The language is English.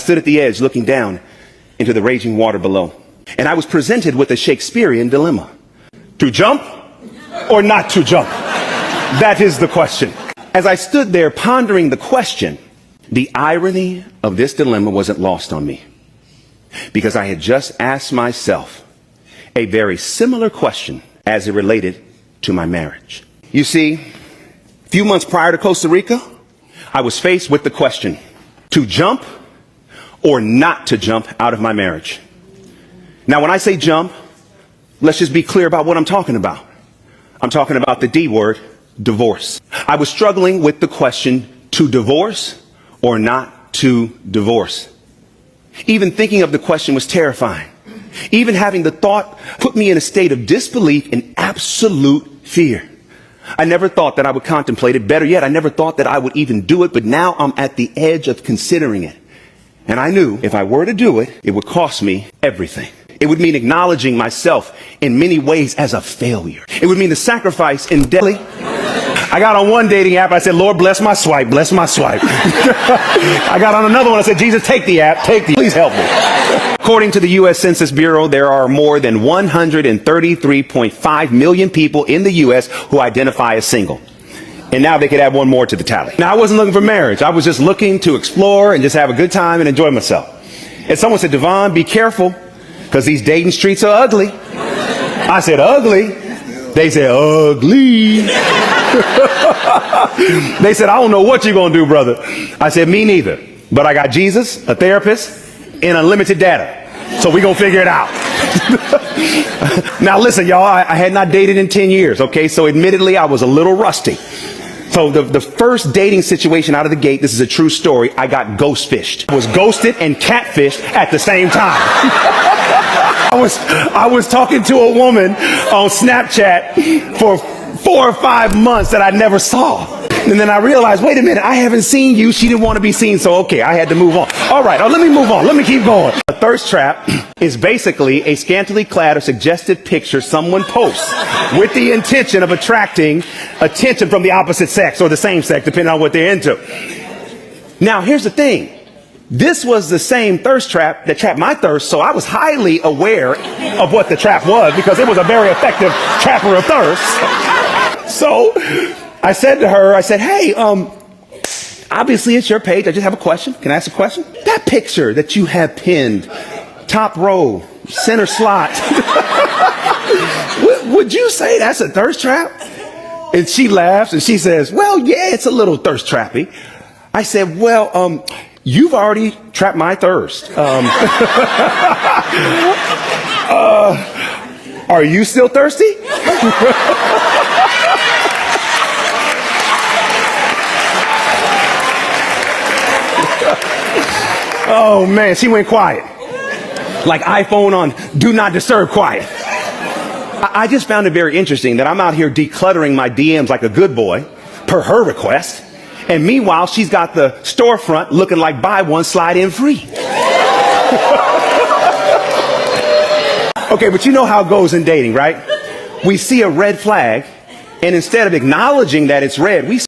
stood at the edge looking down into the raging water below. And I was presented with a Shakespearean dilemma. To jump or not to jump? That is the question. As I stood there pondering the question, the irony of this dilemma wasn't lost on me, because I had just asked myself a very similar question as it related to my marriage. You see, a few months prior to Costa Rica, I was faced with the question, to jump or not to jump out of my marriage. Now, when I say jump, let's just be clear about what I'm talking about. I'm talking about the D word, divorce. I was struggling with the question, to divorce or not to divorce. Even thinking of the question was terrifying. Even having the thought put me in a state of disbelief and absolute fear. I never thought that I would contemplate it. Better yet, I never thought that I would even do it, but now I'm at the edge of considering it. And I knew if I were to do it, it would cost me everything. It would mean acknowledging myself in many ways as a failure. It would mean the sacrifice in death. I got on one dating app. I said, Lord, bless my swipe, bless my swipe. I got on another one. I said, Jesus, take the app, please help me. According to the U.S. Census Bureau, there are more than 133.5 million people in the U.S. who identify as single. And now they could add one more to the tally. Now, I wasn't looking for marriage. I was just looking to explore and just have a good time and enjoy myself. And someone said, Devon, be careful, because these dating streets are ugly. I said, ugly? They said, ugly. They said, I don't know what you're going to do, brother. I said, me neither. But I got Jesus, a therapist, and unlimited data. So we're going to figure it out. Now, listen, y'all, I had not dated in 10 years. Okay, so admittedly, I was a little rusty. So the first dating situation out of the gate, this is a true story, I got ghost fished. I was ghosted and catfished at the same time. I was talking to a woman on Snapchat for 4 or 5 months that I never saw. And then I realized, wait a minute, I haven't seen you. She didn't want to be seen. So, okay, I had to move on. All right, let me move on. Let me keep going. A thirst trap is basically a scantily clad or suggestive picture someone posts with the intention of attracting attention from the opposite sex or the same sex, depending on what they're into. Now, here's the thing. This was the same thirst trap that trapped my thirst, so I was highly aware of what the trap was because it was a very effective trapper of thirst. So I said to her, I said, hey, obviously it's your page. I just have a question. Can I ask a question? That picture that you have pinned, top row, center slot, would you say that's a thirst trap? And she laughs and she says, well, yeah, it's a little thirst trappy. I said, well, you've already trapped my thirst. Are you still thirsty? Oh man, she went quiet. Like iPhone on do not disturb quiet. I just found it very interesting that I'm out here decluttering my DMs like a good boy, per her request. And meanwhile, she's got the storefront looking like buy one, slide in free. Okay, but you know how it goes in dating, right? We see a red flag, and instead of acknowledging that it's red, we